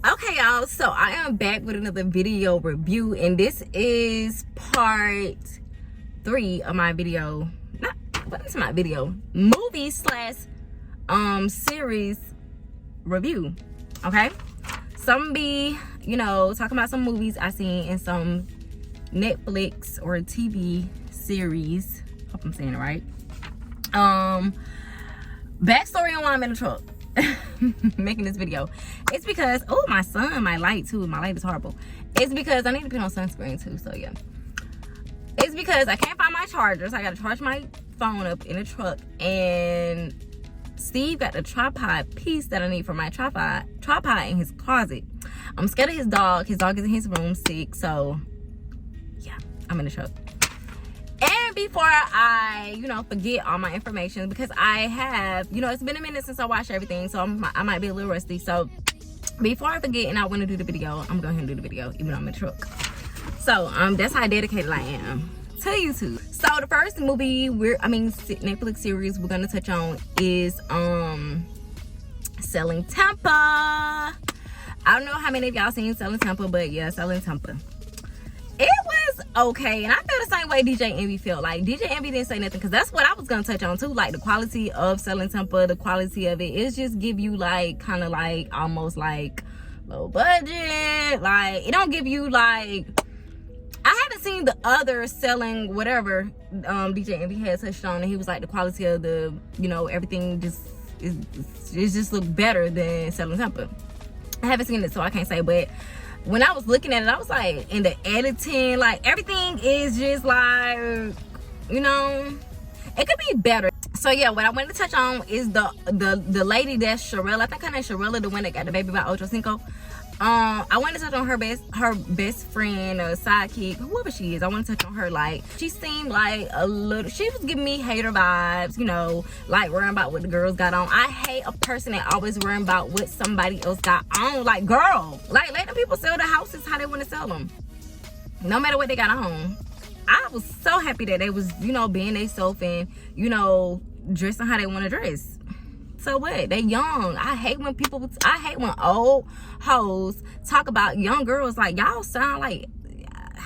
Okay, y'all, so I am back with another video review, and this is part 3 of my video. What's my video? Movie slash series review. Okay, some be, you know, talking about some movies I seen in some Netflix or TV series. Hope I'm saying it right. Backstory on why I'm in the truck making this video. It's because, oh, my son, my light too, my light is horrible. It's because I need to put on sunscreen too, so yeah. It's because I can't find my charger, so I gotta charge my phone up in the truck, and Steve got the tripod piece that I need for my tripod in his closet. I'm scared of his dog is in his room sick, so yeah, I'm in the truck. And before I, you know, forget all my information, because I have, you know, it's been a minute since I watched everything, so I might be a little rusty. So before I forget and I want to do the video, I'm going to do the video, even though I'm in the truck. So that's how dedicated I am to YouTube. So the first movie Netflix series we're going to touch on is Selling Tampa. I don't know how many of y'all seen Selling Tampa, but yeah, Selling Tampa. It was okay, and I feel the same way DJ Envy felt. Like, DJ Envy didn't say nothing, because that's what I was gonna touch on too. Like, the quality of Selling Tampa, the quality of it is just give you like kind of like almost like low budget. Like, it don't give you like, I haven't seen the other Selling whatever DJ Envy had touched on, and he was like the quality of the, you know, everything just just look better than Selling Tampa. I haven't seen it, so I can't say, but when I was looking at it, I was like, in the editing, like, everything is just like, you know, it could be better. So yeah, what I wanted to touch on is the lady that's Sherelle. I think her name's Sherelle, the one that got the baby by Ocho Cinco. I wanted to touch on her best friend or sidekick, whoever she is. I want to touch on her. Like, she seemed like a little, she was giving me hater vibes, you know, like worrying about what the girls got on. I hate a person that always worrying about what somebody else got on. Like, girl, like, let them people sell the houses how they want to sell them, no matter what they got on. I was so happy that they was, you know, being themselves and, you know, dressing how they want to dress. So what? They young. I hate when old hoes talk about young girls. Like, y'all sound like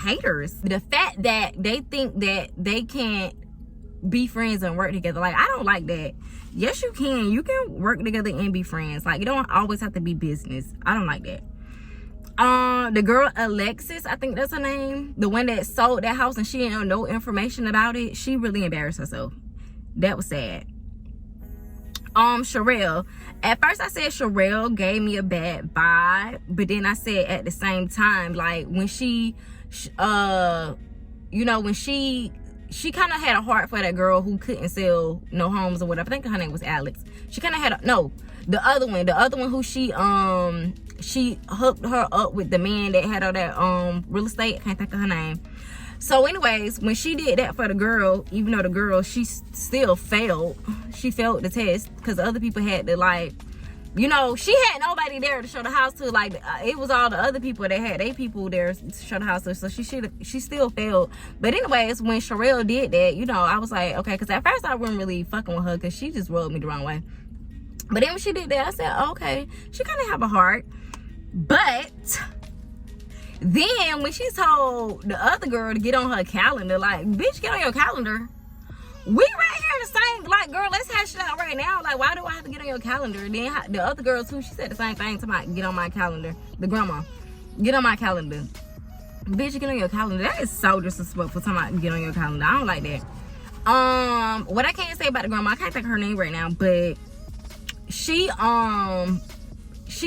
haters. The fact that they think that they can't be friends and work together, like, I don't like that. Yes, you can. You can work together and be friends. Like, you don't always have to be business. I don't like that. The girl Alexis, I think that's her name, the one that sold that house and she didn't know no information about it, she really embarrassed herself. That was sad. Sherelle, at first I said Sherelle gave me a bad vibe, but then I said at the same time, like, when she you know, when she kind of had a heart for that girl who couldn't sell no homes or whatever. I think her name was Alex. She kind of had the other one who she hooked her up with, the man that had all that real estate. I can't think of her name. So anyways, when she did that for the girl, even though the girl, she still failed. She failed the test because the other people had to, like, you know, she had nobody there to show the house to. Like, it was all the other people that had their people there to show the house to. So she still failed. But anyways, when Sherelle did that, you know, I was like, okay, because at first I wasn't really fucking with her because she just rubbed me the wrong way. But then when she did that, I said, okay, she kind of have a heart. But then when she told the other girl to get on her calendar, like, bitch, get on your calendar. We right here the same, like, girl, let's hash it out right now. Like, why do I have to get on your calendar? And then the other girl too, she said the same thing to my, get on my calendar. The grandma, get on my calendar. Bitch, get on your calendar. That is so disrespectful, talking about get on your calendar. I don't like that. What I can't say about the grandma, I can't think of her name right now, but she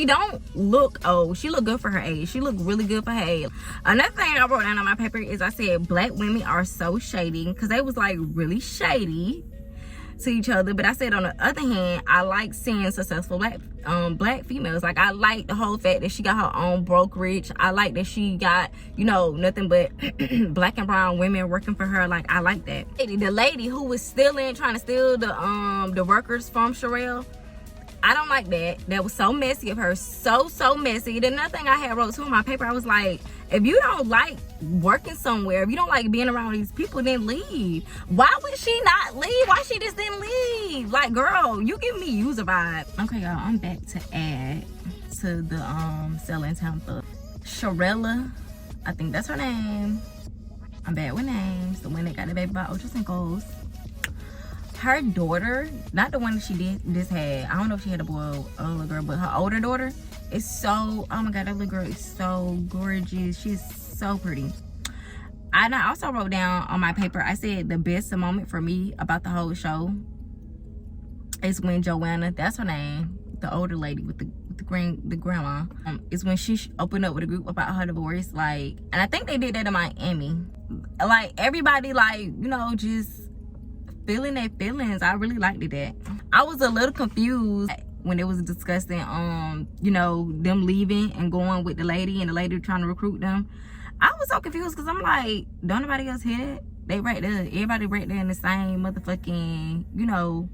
don't look old. She look good for her age. She look really good for her age. Another thing I wrote down on my paper is I said black women are so shady, because they was like really shady to each other. But I said on the other hand, I like seeing successful black females. Like, I like the whole fact that she got her own brokerage. I like that she got, you know, nothing but black and brown women working for her. Like, I like that. The lady who was trying to steal the workers from Sherelle, I don't like that. That was so messy of her. So messy. The another thing I had wrote too in my paper, I was like, if you don't like working somewhere, if you don't like being around these people, then leave. Why would she not leave? Why she just didn't leave? Like, girl, you give me user vibe. Okay, y'all, I'm back to add to the Selling Tampa. Sharella, I think that's her name. I'm bad with names. The one that got the baby by Ultrasyncos. Her daughter, not the one that she just had. I don't know if she had a boy or a little girl, but her older daughter is so, oh my god, that little girl is so gorgeous. She's so pretty. And I also wrote down on my paper, I said the best moment for me about the whole show is when Joanna, that's her name, the older lady with the grandma, is when she opened up with a group about her divorce. Like, and I think they did that in Miami. Like, everybody, like, you know, just feeling their feelings. I really liked that. I was a little confused when it was discussing you know, them leaving and going with the lady, and the lady trying to recruit them. I was so confused because I'm like, don't nobody else hear it? They right there, everybody right there in the same motherfucking, you know,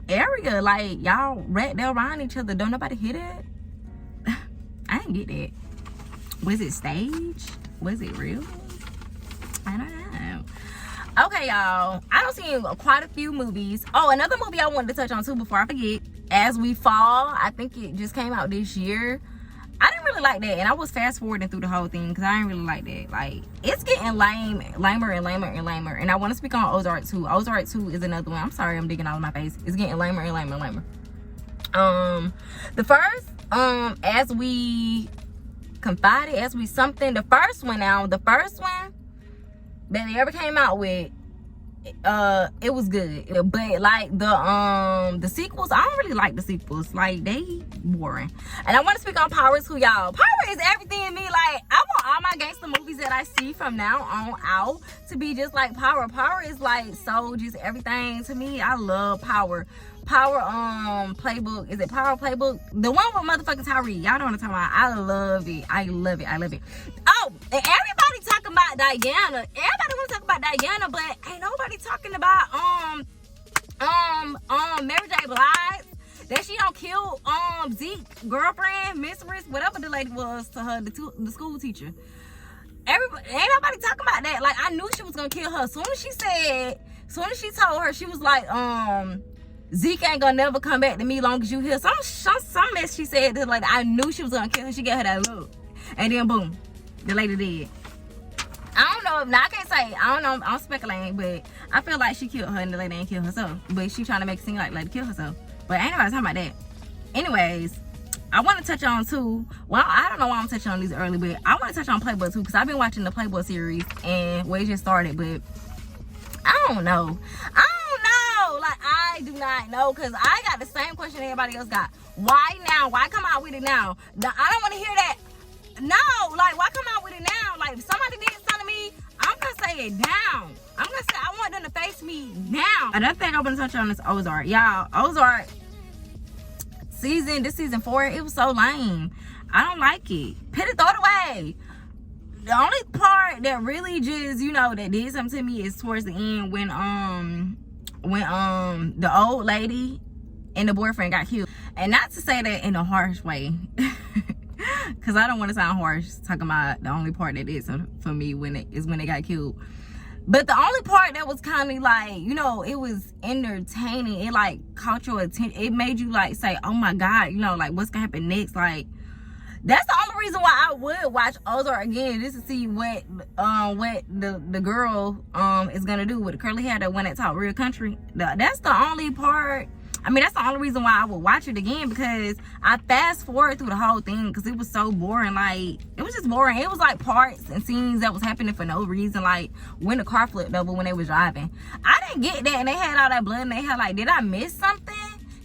area. Like, y'all right there around each other, don't nobody hear that? I didn't get that. Was it staged? Was it real? I don't know. Okay, y'all, I don't see quite a few movies. Oh, another movie I wanted to touch on too before I forget, As We Fall. I think it just came out this year. I didn't really like that, and I was fast forwarding through the whole thing because I didn't really like that. Like, it's getting lamer and lamer and lamer. And I want to speak on Ozark 2. Ozark 2 is another one. I'm sorry, I'm digging all in my face. It's getting lamer and lamer and lamer. The first, As We Confided, As We Something, the first one that they ever came out with, it was good. But like the sequels, I don't really like the sequels. Like, they boring. And I want to speak on Power too, y'all. Power is everything in me. Like, I want all my gangster movies that I see from now on out to be just like Power. Power is like so just everything to me. I love Power. Power Playbook. Is it Power Playbook? The one with motherfucking Tyree. Y'all know what I'm talking about. I love it. I love it. I love it. Oh, and everybody talking about Diana. Everybody want to talk about Diana, but ain't nobody talking about Mary J. Blige. That she don't kill Zeke girlfriend, mistress, whatever the lady was to her, the school teacher. Everybody, ain't nobody talking about that. Like, I knew she was gonna kill her. Soon as she told her, she was like, Zeke ain't gonna never come back to me long as you here. Some mess she said that, like, I knew she was gonna kill her. She gave her that look, and then boom, the lady did. I don't know. Now I can't say. I don't know. I'm speculating, but I feel like she killed her and the lady ain't kill herself. But she trying to make it seem like the lady killed herself. But ain't nobody talking about that. Anyways, I want to touch on too. Well, I don't know why I'm touching on these early, but I want to touch on Playboy too because I've been watching the Playboy series and it just started. But I don't know. Like, I do not know, because I got the same question everybody else got. Why now? Why come out with it now? I don't want to hear that. No, like, why come out with it now? Like, if somebody did something to me, I'm going to say it down. I'm going to say, I want them to face me now. Another thing I want to touch on is Ozark. Y'all, Ozark, this season 4, it was so lame. I don't like it. Pity, throw it away. The only part that really just, you know, that did something to me is towards the end when the old lady and the boyfriend got killed. And not to say that in a harsh way, because I don't want to sound harsh talking about the only part that is for me when they got killed. But the only part that was kind of like, you know, it was entertaining. It like caught your attention. It made you like say, oh my God, you know, like what's gonna happen next? Like, that's the only reason why I would watch Ozark again, just to see what the girl is gonna do with the curly hair, the one that talk real country. That's the only part. I mean, that's the only reason why I would watch it again, because I fast forward through the whole thing because it was so boring. Like, it was just boring. It was like parts and scenes that was happening for no reason, like when the car flipped over when they was driving. I didn't get that, and they had all that blood and they had like, did I miss something?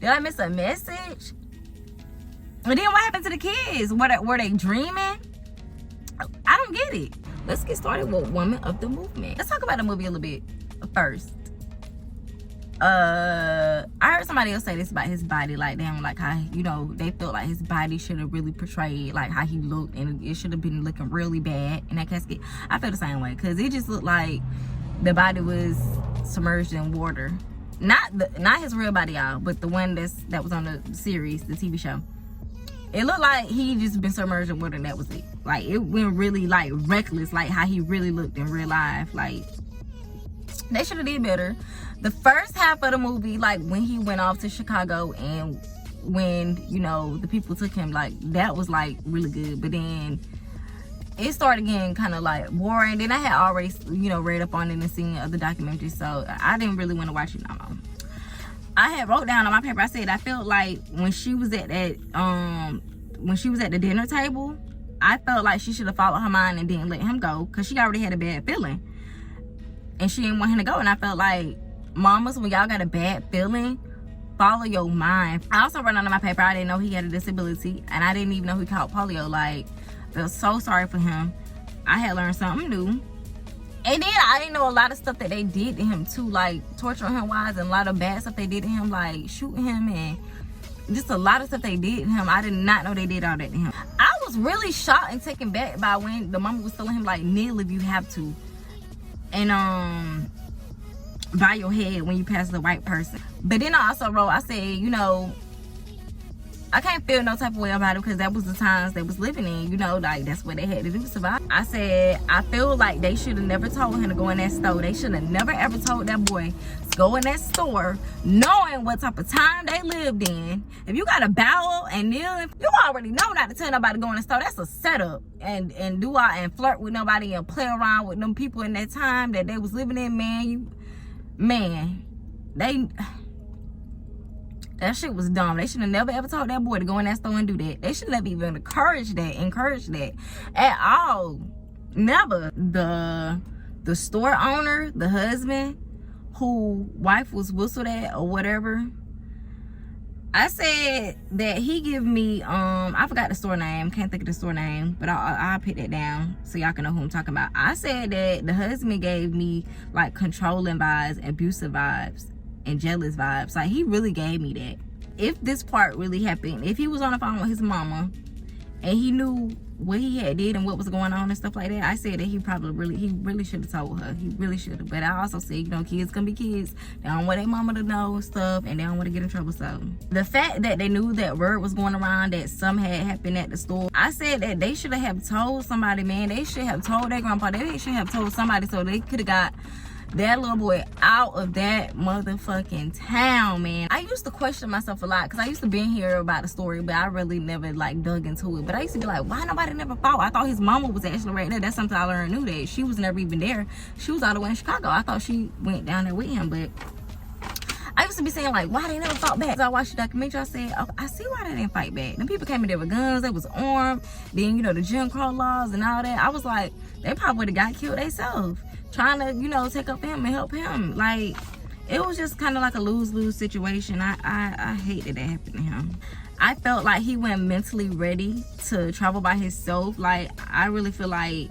Did I miss a message? And then what happened to the kids? Were they dreaming? I don't get it. Let's get started with Woman of the Movement. Let's talk about the movie a little bit first. I heard somebody else say this about his body, like, damn, like how, you know, they felt like his body should have really portrayed like how he looked, and it should have been looking really bad in that casket. I feel the same way, because it just looked like the body was submerged in water. Not his real body, y'all, but the one that was on the series, the TV show. It looked like he just been submerged in water and that was it. Like, it went really like reckless, like how he really looked in real life. Like, they should have did better. The first half of the movie, like when he went off to Chicago and when, you know, the people took him, like, that was, like, really good. But then it started getting kind of, like, boring. Then I had already, you know, read up on it and seen other documentaries, so I didn't really want to watch it no more. I had wrote down on my paper, I said, I felt like when she was at that, when she was at the dinner table, I felt like she should have followed her mind and didn't let him go, because she already had a bad feeling. And she didn't want him to go. And I felt like, mamas, when y'all got a bad feeling, follow your mind. I also wrote on my paper, I didn't know he had a disability, and I didn't even know he caught polio. Like, I feel so sorry for him. I had learned something new. And then I didn't know a lot of stuff that they did to him too, like torturing him wise, and a lot of bad stuff they did to him, like shooting him, and just a lot of stuff they did to him. I did not know they did all that to him. I was really shocked and taken back by when the mama was telling him, like, kneel if you have to, and bow your head when you pass the white person. But then I also wrote, I said, you know, I can't feel no type of way about it, because that was the times they was living in, you know, like, that's what they had to do to survive. I said, I feel like they should have never told him to go in that store. They should have never ever told that boy to go in that store, knowing what type of time they lived in. If you got to bow and kneel, you already know not to tell nobody to go in the store. That's a setup. And do all and flirt with nobody and play around with them people in that time that they was living in, man. That shit was dumb. They should have never ever told that boy to go in that store and do that. They should never even encouraged that at all. Never. The store owner, the husband, who wife was whistled at or whatever, I said that he give me, I forgot the store name, can't think of the store name, but I'll put that down so y'all can know who I'm talking about. I said that the husband gave me, like, controlling vibes, abusive vibes, and jealous vibes. Like, he really gave me that. If this part really happened, if he was on the phone with his mama and he knew what he had did and what was going on and stuff like that, I said that he really should have told her. He really should have. But I also said, you know, kids gonna be kids. They don't want their mama to know stuff, and they don't want to get in trouble. So the fact that they knew that word was going around that some had happened at the store, I said that they should have told somebody, man. They should have told their grandpa. They should have told somebody, so they could have got that little boy out of that motherfucking town, man. I used to question myself a lot, because I used to been here about the story, but I really never, like, dug into it. But I used to be like, why nobody never fought? I thought his mama was actually right there. That's something I learned new, that she was never even there. She was all the way in Chicago. I thought she went down there with him, but I used to be saying, like, why they never fought back? So I watched the documentary, I said, oh, I see why they didn't fight back. Them people came in there with guns, they was armed, then, you know, the Jim Crow laws and all that. I was like, they probably would have got killed themselves, trying to, you know, take up for him and help him. Like, it was just kind of like a lose-lose situation. I hate that happened to him. I felt like he wasn't mentally ready to travel by himself. Like, I really feel like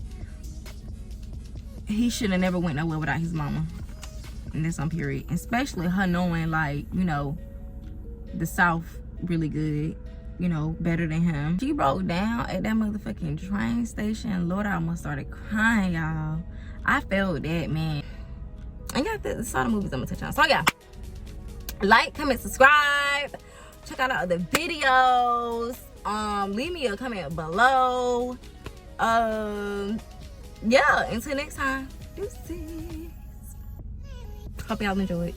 he should have never went nowhere without his mama. And that's on period. Especially her knowing, like, you know, the South really good, you know, better than him. She broke down at that motherfucking train station. Lord, I almost started crying, y'all. I felt that, man. And yeah, that's all the movies I'm gonna touch on. So yeah, like, comment, subscribe, check out our other videos. Leave me a comment below. Yeah, until next time, deuces. Hope y'all enjoyed.